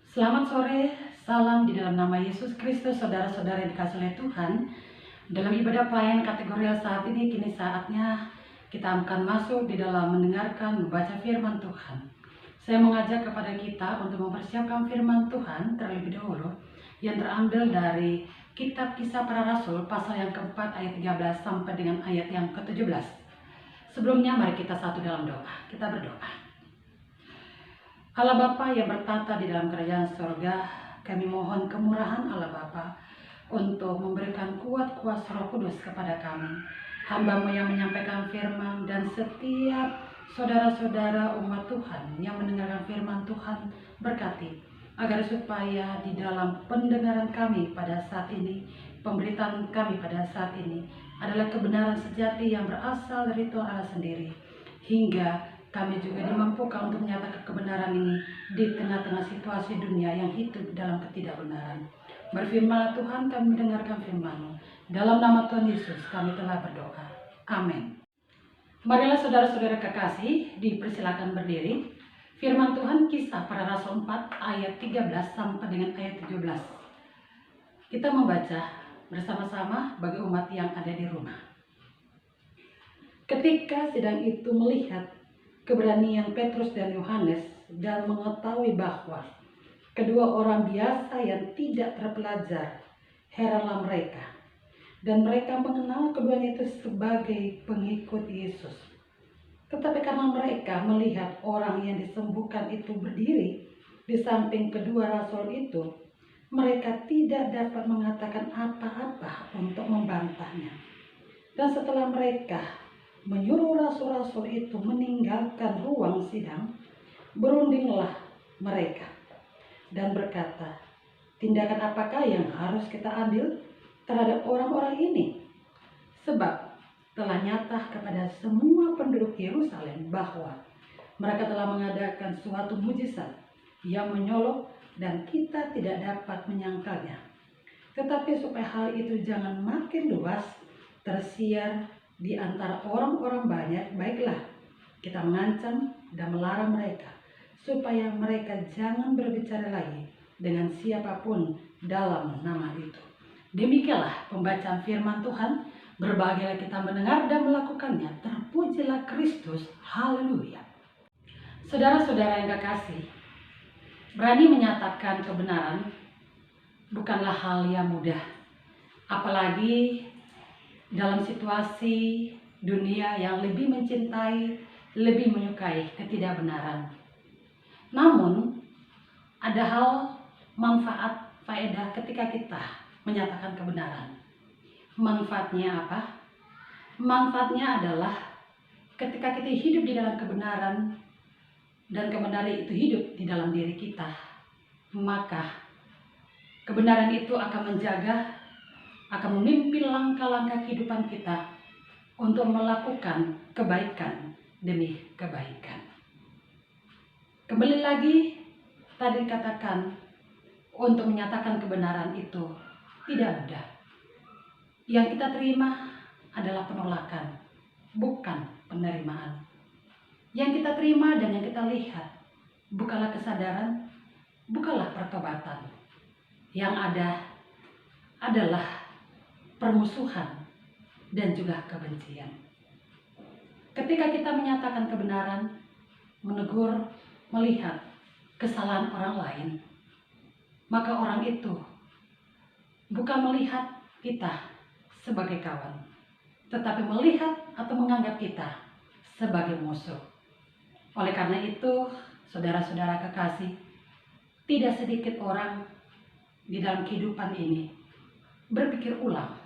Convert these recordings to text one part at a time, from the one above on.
Selamat sore, salam di dalam nama Yesus Kristus, saudara-saudara yang dikasihi oleh Tuhan. Dalam ibadah pelayanan kategorial saat ini, kini saatnya kita akan masuk di dalam mendengarkan, membaca firman Tuhan. Saya mengajak kepada kita untuk mempersiapkan firman Tuhan terlebih dahulu, yang terambil dari kitab Kisah Para Rasul, pasal yang keempat ayat 13 sampai dengan ayat yang ke-17. Sebelumnya, mari kita satu dalam doa. Kita berdoa. Allah Bapa yang bertata di dalam kerajaan surga, kami mohon kemurahan Allah Bapa untuk memberikan kuat kuasa Roh Kudus kepada kami, hamba-Mu yang menyampaikan firman, dan setiap saudara-saudara umat Tuhan yang mendengarkan firman Tuhan. Berkati agar supaya di dalam pendengaran kami pada saat ini, pemberitaan kami pada saat ini adalah kebenaran sejati yang berasal dari Tuhan Allah sendiri, hingga kami juga dimampukan untuk menyatakan kebenaran ini di tengah-tengah situasi dunia yang hidup dalam ketidakbenaran. Berfirmanlah Tuhan, kami mendengarkan firman-Mu. Dalam nama Tuhan Yesus kami telah berdoa. Amin. Marilah saudara-saudara kekasih, dipersilakan berdiri. Firman Tuhan Kisah Para Rasul 4 ayat 13 sampai dengan ayat 17. Kita membaca bersama-sama bagi umat yang ada di rumah. Ketika sedang itu melihat keberanian Petrus dan Yohanes dan mengetahui bahwa kedua orang biasa yang tidak terpelajar, heranlah mereka. Dan mereka mengenal keduanya itu sebagai pengikut Yesus. Tetapi karena mereka melihat orang yang disembuhkan itu berdiri di samping kedua rasul itu, mereka tidak dapat mengatakan apa-apa untuk membantahnya. Dan setelah mereka menyuruh rasul-rasul itu meninggalkan ruang sidang, berundinglah mereka dan berkata, tindakan apakah yang harus kita ambil terhadap orang-orang ini? Sebab telah nyata kepada semua penduduk Yerusalem bahwa mereka telah mengadakan suatu mujizat yang menyolok dan kita tidak dapat menyangkalnya. Tetapi supaya hal itu jangan makin luas tersiar di antara orang-orang banyak, baiklah kita mengancam dan melarang mereka supaya mereka jangan berbicara lagi dengan siapapun dalam nama itu. Demikianlah pembacaan firman Tuhan. Berbahagialah kita mendengar dan melakukannya. Terpujilah Kristus. Haleluya. Saudara-saudara yang kekasih, berani menyatakan kebenaran bukanlah hal yang mudah, apalagi dalam situasi dunia yang lebih mencintai, lebih menyukai ketidakbenaran. Namun, ada hal manfaat, faedah ketika kita menyatakan kebenaran. Manfaatnya apa? Manfaatnya adalah ketika kita hidup di dalam kebenaran dan kebenaran itu hidup di dalam diri kita, maka kebenaran itu akan menjaga, akan memimpin langkah-langkah kehidupan kita untuk melakukan kebaikan demi kebaikan. Kembali lagi, tadi katakan, untuk menyatakan kebenaran itu tidak mudah. Yang kita terima adalah penolakan, bukan penerimaan. Yang kita terima dan yang kita lihat bukanlah kesadaran, bukanlah pertobatan. Yang ada adalah permusuhan dan juga kebencian. Ketika kita menyatakan kebenaran, menegur, melihat kesalahan orang lain, maka orang itu bukan melihat kita sebagai kawan, tetapi melihat atau menganggap kita sebagai musuh. Oleh karena itu, saudara-saudara kekasih, tidak sedikit orang di dalam kehidupan ini berpikir ulang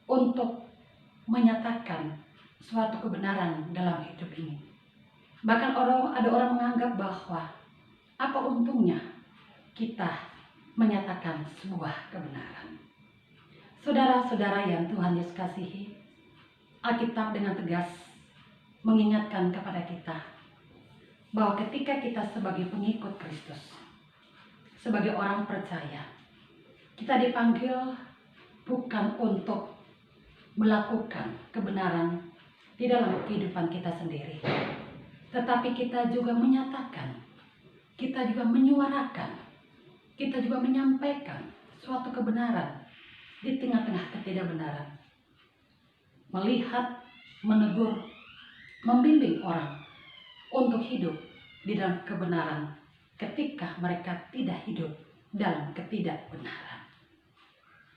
untuk menyatakan suatu kebenaran dalam hidup ini. Bahkan ada orang menganggap bahwa apa untungnya kita menyatakan sebuah kebenaran. Saudara-saudara yang Tuhan Yesus kasihi, Alkitab dengan tegas mengingatkan kepada kita bahwa ketika kita sebagai pengikut Kristus, sebagai orang percaya, kita dipanggil bukan untuk melakukan kebenaran di dalam kehidupan kita sendiri, tetapi kita juga menyatakan, kita juga menyuarakan kita juga menyampaikan suatu kebenaran di tengah-tengah ketidakbenaran. Melihat, menegur, membimbing orang untuk hidup di dalam kebenaran ketika mereka tidak hidup dalam ketidakbenaran.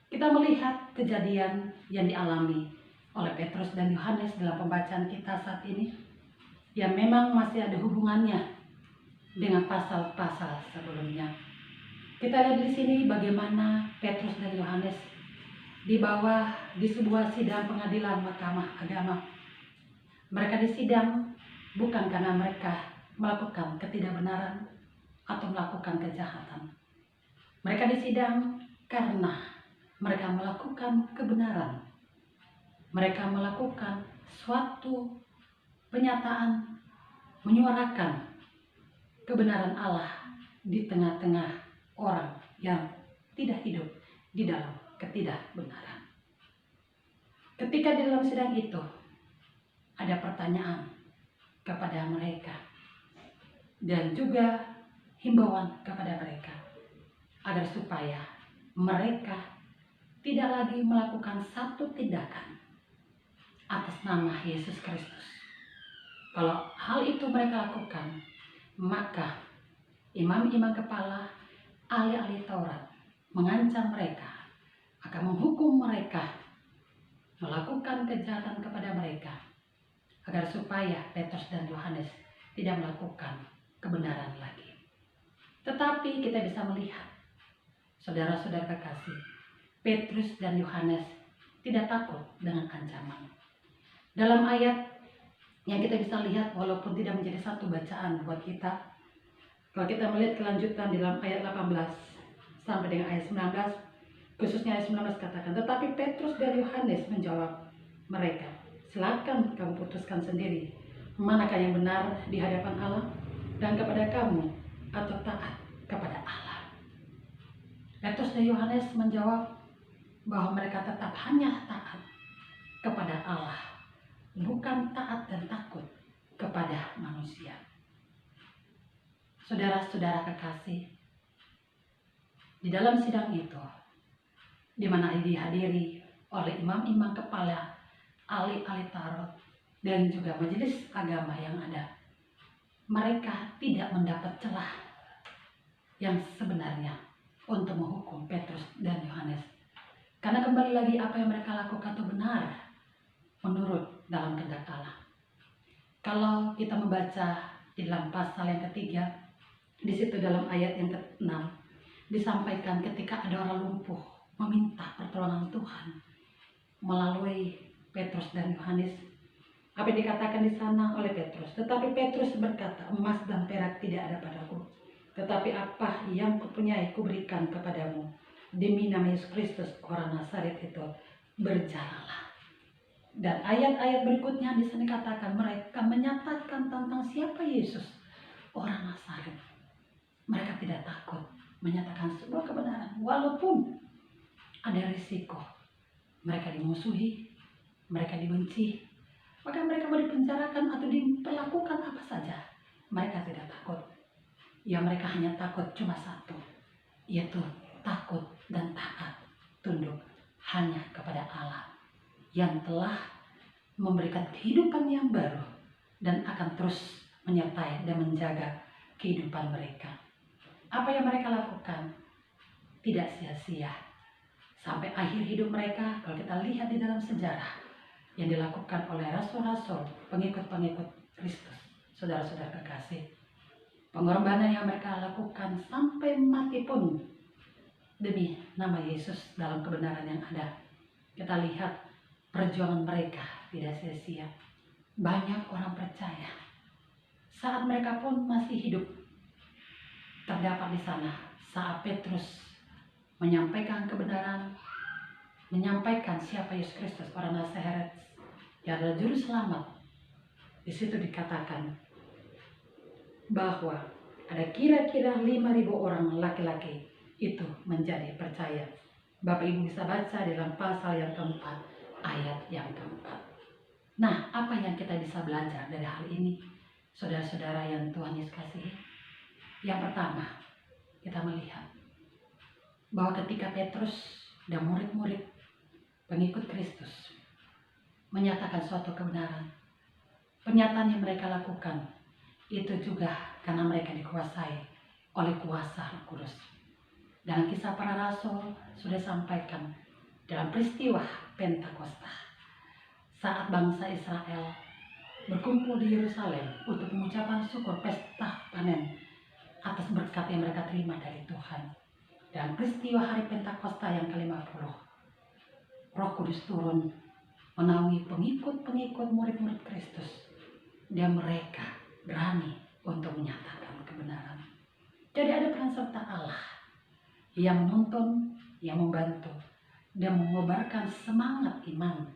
Kita melihat kejadian yang dialami oleh Petrus dan Yohanes dalam pembacaan kita saat ini, yang memang masih ada hubungannya dengan pasal-pasal sebelumnya. Kita lihat di sini bagaimana Petrus dan Yohanes dibawa di sebuah sidang pengadilan Mahkamah Agama. Mereka disidang bukan karena mereka melakukan ketidakbenaran atau melakukan kejahatan. Mereka disidang karena mereka melakukan kebenaran. Mereka melakukan suatu penyataan, menyuarakan kebenaran Allah di tengah-tengah orang yang tidak hidup di dalam ketidakbenaran. Ketika di dalam sidang itu ada pertanyaan kepada mereka dan juga himbauan kepada mereka agar supaya mereka tidak lagi melakukan satu tindakan atas nama Yesus Kristus. Kalau hal itu mereka lakukan, maka imam-imam kepala, ahli-ahli Taurat mengancam mereka, akan menghukum mereka, melakukan kejahatan kepada mereka, agar supaya Petrus dan Yohanes tidak melakukan kebenaran lagi. Tetapi kita bisa melihat, saudara-saudara kekasih, Petrus dan Yohanes tidak takut dengan ancaman. Dalam ayat yang kita bisa lihat, walaupun tidak menjadi satu bacaan buat kita, kalau kita melihat kelanjutan di dalam ayat 18 sampai dengan ayat 19, khususnya ayat 19 katakan, tetapi Petrus dan Yohanes menjawab mereka, silakan kamu putuskan sendiri, manakah yang benar di hadapan Allah dan kepada kamu, atau taat kepada Allah. Petrus dan Yohanes menjawab bahwa mereka tetap hanya taat kepada Allah, bukan taat dan takut kepada manusia. Saudara-saudara kekasih, di dalam sidang itu, di mana dihadiri oleh imam-imam kepala, ahli-ahli Taurat, dan juga majelis agama yang ada, mereka tidak mendapat celah yang sebenarnya untuk menghukum Petrus dan Yohanes. Karena kembali lagi apa yang mereka lakukan itu benar menurut dalam kehendak Allah. Kalau kita membaca di dalam pasal yang ketiga, di situ dalam ayat yang ke-6 disampaikan ketika ada orang lumpuh meminta pertolongan Tuhan melalui Petrus dan Yohanes. Apa yang dikatakan di sana oleh Petrus? Tetapi Petrus berkata, emas dan perak tidak ada padaku, tetapi apa yang kupunyai kuberikan kepadamu. Demi nama Yesus Kristus orang Nazaret itu, berjalanlah. Dan ayat-ayat berikutnya di sini katakan mereka menyatakan tentang siapa Yesus orang Nazaret. Mereka tidak takut menyatakan sebuah kebenaran walaupun ada risiko. Mereka dimusuhi, mereka dibenci, maka mereka mau dipenjarakan atau diperlakukan apa saja. Mereka tidak takut. Ya, mereka hanya takut cuma satu, yaitu takut dan taat, tunduk hanya kepada Allah yang telah memberikan kehidupan yang baru dan akan terus menyertai dan menjaga kehidupan mereka. Apa yang mereka lakukan tidak sia-sia sampai akhir hidup mereka. Kalau kita lihat di dalam sejarah yang dilakukan oleh rasul-rasul, pengikut-pengikut Kristus, saudara-saudara kekasih, pengorbanan yang mereka lakukan sampai mati pun demi nama Yesus dalam kebenaran yang ada. Kita lihat perjuangan mereka tidak sia-sia. Banyak orang percaya saat mereka pun masih hidup. Terdapat di sana saat Petrus menyampaikan kebenaran, menyampaikan siapa Yesus Kristus orang Nazaret yang adalah juru selamat. Di situ dikatakan bahwa ada kira-kira 5.000 orang laki-laki itu menjadi percaya. Bapak Ibu bisa baca dalam pasal yang keempat, ayat yang keempat. Nah, apa yang kita bisa belajar dari hal ini, saudara-saudara yang Tuhan Yesus kasihi? Yang pertama, kita melihat bahwa ketika Petrus dan murid-murid pengikut Kristus menyatakan suatu kebenaran, pernyataan yang mereka lakukan itu juga karena mereka dikuasai oleh kuasa Roh Kudus. Dalam Kisah Para Rasul sudah sampaikan dalam peristiwa Pentakosta, saat bangsa Israel berkumpul di Yerusalem untuk mengucapkan syukur pesta panen atas berkat yang mereka terima dari Tuhan. Dan peristiwa hari Pentakosta yang ke-50, Roh Kudus turun menaungi pengikut-pengikut murid-murid Kristus, dan mereka berani untuk menyatakan kebenaran. Jadi ada peran serta Allah yang menuntun, yang membantu, dan mengobarkan semangat iman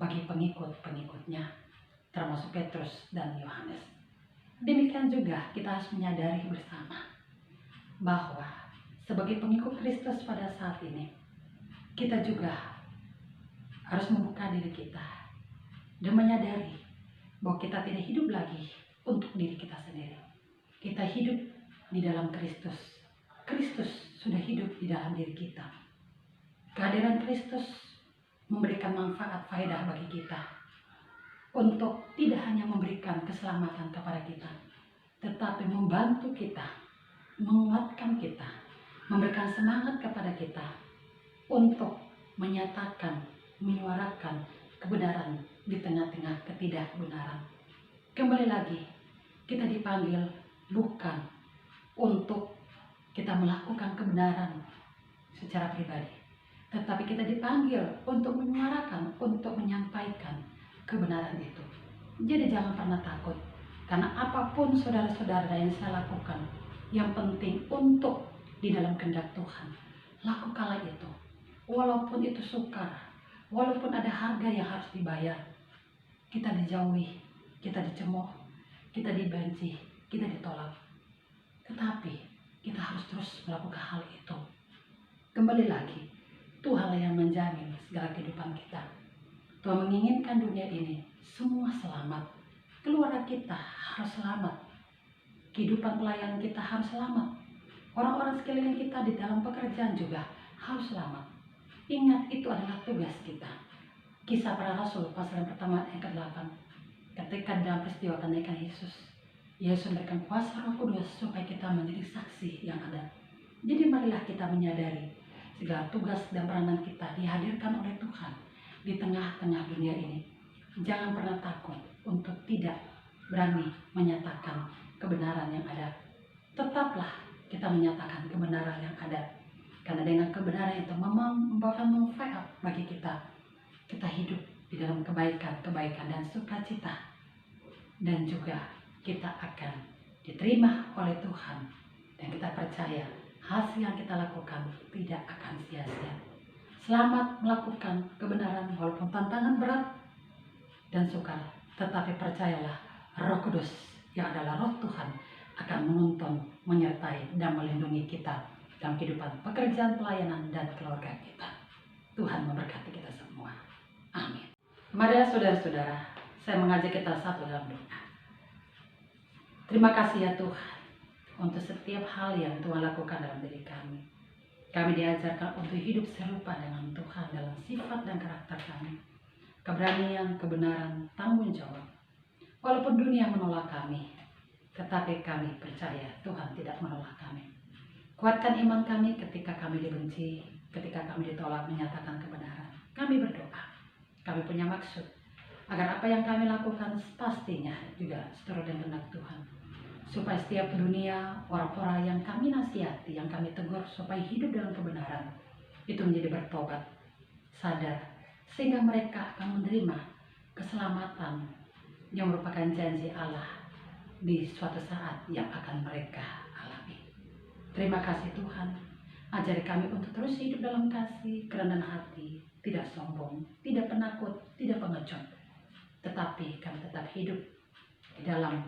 bagi pengikut-pengikutnya, termasuk Petrus dan Yohanes. Demikian juga kita harus menyadari bersama bahwa sebagai pengikut Kristus pada saat ini, kita juga harus membuka diri kita dan menyadari bahwa kita tidak hidup lagi untuk diri kita sendiri. Kita hidup di dalam Kristus. Kristus sudah hidup di dalam diri kita. Kehadiran Kristus memberikan manfaat faedah bagi kita untuk tidak hanya memberikan keselamatan kepada kita, tetapi membantu kita, menguatkan kita, memberikan semangat kepada kita untuk menyatakan, menyuarakan kebenaran di tengah-tengah ketidakbenaran. Kembali lagi, kita dipanggil bukan untuk kita melakukan kebenaran secara pribadi, tetapi kita dipanggil untuk menyuarakan, untuk menyampaikan kebenaran itu. Jadi jangan pernah takut, karena apapun saudara-saudara yang saya lakukan, yang penting untuk di dalam kehendak Tuhan, lakukanlah itu. Walaupun itu sukar, walaupun ada harga yang harus dibayar, kita dijauhi, kita dicemooh, kita dibenci, kita ditolak, tetapi kita harus terus melakukan hal itu. Kembali lagi, Tuhan yang menjamin segala kehidupan kita. Tuhan menginginkan dunia ini semua selamat. Keluarga kita harus selamat. Kehidupan pelayanan kita harus selamat. Orang-orang sekeliling kita di dalam pekerjaan juga harus selamat. Ingat, itu adalah tugas kita. Kisah Para Rasul pasal yang pertama ayat ke-8. Ketika dalam peristiwa kenaikan Yesus memberikan kuasa Roh Kudus supaya kita menjadi saksi yang ada. Jadi marilah kita menyadari segala tugas dan peranan kita dihadirkan oleh Tuhan di tengah-tengah dunia ini. Jangan pernah takut untuk tidak berani menyatakan kebenaran yang ada. Tetaplah kita menyatakan kebenaran yang ada. Karena dengan kebenaran itu membawa manfaat bagi kita. Kita hidup di dalam kebaikan dan sukacita. Dan juga kita akan diterima oleh Tuhan. Dan kita percaya hasil yang kita lakukan tidak akan sia-sia. Selamat melakukan kebenaran walaupun tantangan berat dan sukar. Tetapi percayalah, Roh Kudus yang adalah Roh Tuhan akan menuntun, menyertai, dan melindungi kita dalam kehidupan pekerjaan, pelayanan, dan keluarga kita. Tuhan memberkati kita semua. Amin. Marilah saudara-saudara, saya mengajak kita satu dalam doa. Terima kasih ya Tuhan untuk setiap hal yang Tuhan lakukan dalam diri kami. Kami diajarkan untuk hidup serupa dengan Tuhan dalam sifat dan karakter kami. Keberanian, kebenaran, tanggung jawab. Walaupun dunia menolak kami, tetapi kami percaya Tuhan tidak menolak kami. Kuatkan iman kami ketika kami dibenci, ketika kami ditolak menyatakan kebenaran. Kami berdoa, kami punya maksud, agar apa yang kami lakukan pastinya juga seturut dengan kehendak Tuhan. Supaya setiap dunia, orang-orang yang kami nasihati, yang kami tegur supaya hidup dalam kebenaran, itu menjadi bertobat, sadar, sehingga mereka akan menerima keselamatan yang merupakan janji Allah di suatu saat yang akan mereka alami. Terima kasih Tuhan, ajari kami untuk terus hidup dalam kasih, kerendahan hati, tidak sombong, tidak penakut, tidak pengecut, tetapi kami tetap hidup di dalam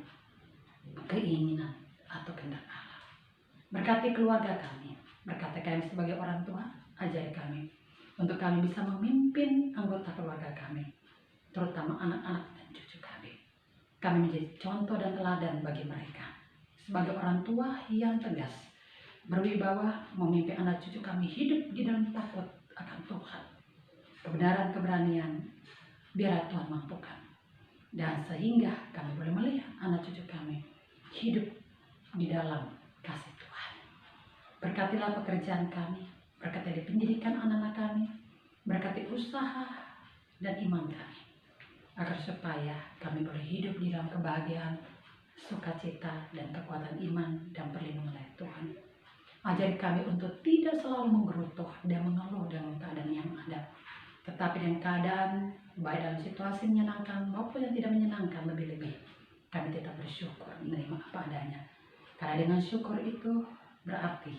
keinginan atau kehendak Allah. Berkati keluarga kami, berkati kami sebagai orang tua, ajari kami untuk kami bisa memimpin anggota keluarga kami, terutama anak-anak dan cucu kami. Kami menjadi contoh dan teladan bagi mereka sebagai orang tua yang tegas, berwibawa, memimpin anak cucu kami hidup di dalam takut akan Tuhan. Kebenaran, keberanian, biarlah Tuhan mampukan. Dan sehingga kami boleh melihat anak cucu kami hidup di dalam kasih Tuhan. Berkatilah pekerjaan kami, berkatilah pendidikan anak-anak kami, berkati usaha dan iman kami, agar supaya kami boleh hidup di dalam kebahagiaan, sukacita, dan kekuatan iman dan perlindungan dari Tuhan. Ajari kami untuk tidak selalu menggerutu dan mengeluh dengan keadaan yang ada, tetapi dengan keadaan baik dalam situasi menyenangkan maupun yang tidak menyenangkan, lebih-lebih kami tetap bersyukur menerima apa adanya. Karena dengan syukur itu berarti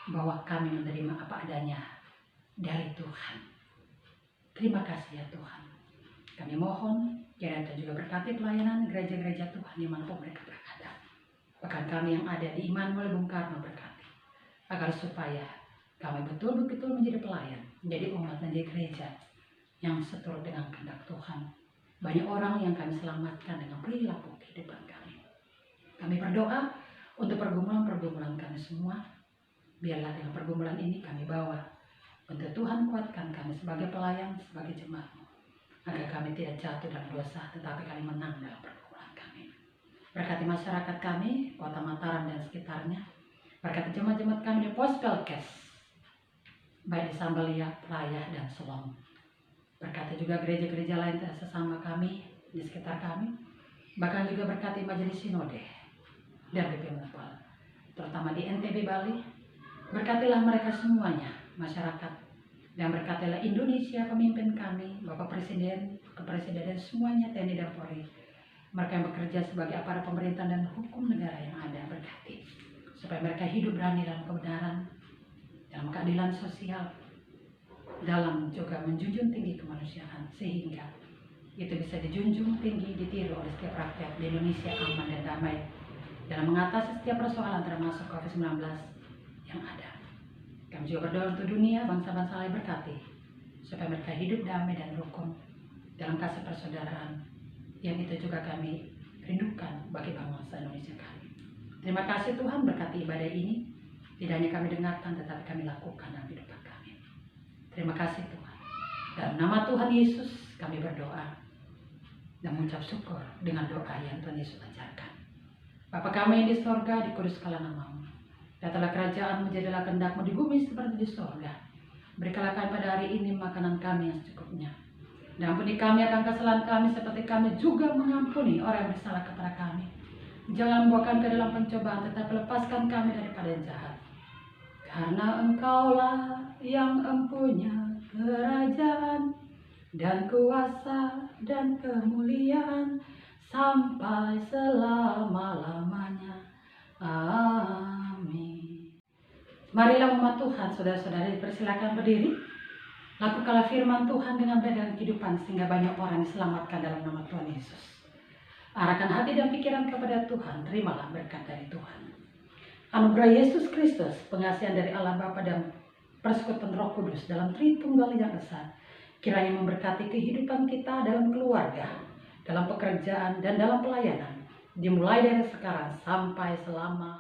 bahwa kami menerima apa adanya dari Tuhan. Terima kasih ya Tuhan. Kami mohon kiranya Tuhan juga berkati pelayanan gereja-gereja Tuhan dimanapun mereka berada. Bahkan kami yang ada di Immanuel Bung Karno berkati, agar supaya kami betul-betul menjadi pelayan, menjadi umat, menjadi gereja yang seturut dengan kehendak Tuhan. Banyak orang yang kami selamatkan dengan perilaku kehidupan kami. Kami berdoa untuk pergumulan-pergumulan kami semua. Biarlah dengan pergumulan ini kami bawa untuk Tuhan kuatkan kami sebagai pelayan, sebagai jemaat-Mu, agar kami tidak jatuh dalam dosa, tetapi kami menang dalam pergumulan kami. Berkati masyarakat kami, Kota Mataram dan sekitarnya. Berkati jemaat-jemaat kami di Pos Pelkes, baik di Sambalia, Raya, dan Selong. Berkati juga gereja-gereja lain sesama kami di sekitar kami. Bahkan juga berkati Majelis Sinode dan BP Mupal, terutama di NTB Bali. Berkatilah mereka semuanya, masyarakat, dan berkatilah Indonesia, pemimpin kami, Bapak Presiden, Kepresiden, semuanya, TNI dan Polri. Mereka yang bekerja sebagai aparat pemerintahan dan hukum negara yang ada, berkati supaya mereka hidup berani dalam kebenaran, dalam keadilan sosial, dalam juga menjunjung tinggi kemanusiaan, sehingga itu bisa dijunjung tinggi, ditiru oleh setiap rakyat di Indonesia aman dan damai dalam mengatasi setiap persoalan termasuk COVID-19 yang ada. Kami juga berdoa untuk dunia, bangsa-bangsa lain, berkati supaya mereka hidup damai dan rukun dalam kasih persaudaraan yang itu juga kami rindukan bagi bangsa Indonesia kami. Terima kasih Tuhan, berkati ibadah ini. Tidak hanya kami dengarkan, tetapi kami lakukan dalam kehidupan kami. Terima kasih Tuhan. Dalam nama Tuhan Yesus kami berdoa dan mengucap syukur dengan doa yang Tuhan Yesus ajarkan. Bapa kami yang di sorga, dikuduskanlah nama-Mu. Datanglah kerajaan-Mu, jadilah kehendak-Mu di bumi seperti di sorga. Berikanlah kami pada hari ini makanan kami yang secukupnya. Dan ampuni kami akan kesalahan kami seperti kami juga mengampuni orang yang bersalah kepada kami. Jangan membawa kami ke dalam pencobaan, tetapi lepaskan kami daripada yang jahat. Karena Engkaulah yang empunya kerajaan dan kuasa dan kemuliaan sampai selama-lamanya. Amin. Marilah umat Tuhan, saudara-saudari, persilakan berdiri. Lakukanlah firman Tuhan dengan baik dalam kehidupan, sehingga banyak orang diselamatkan dalam nama Tuhan Yesus. Arahkan hati dan pikiran kepada Tuhan, terimalah berkat dari Tuhan. Anugerah Yesus Kristus, pengasihan dari Allah Bapa dan persekutuan Roh Kudus dalam Tritunggal yang esa, kiranya memberkati kehidupan kita dalam keluarga, dalam pekerjaan, dan dalam pelayanan, dimulai dari sekarang sampai selama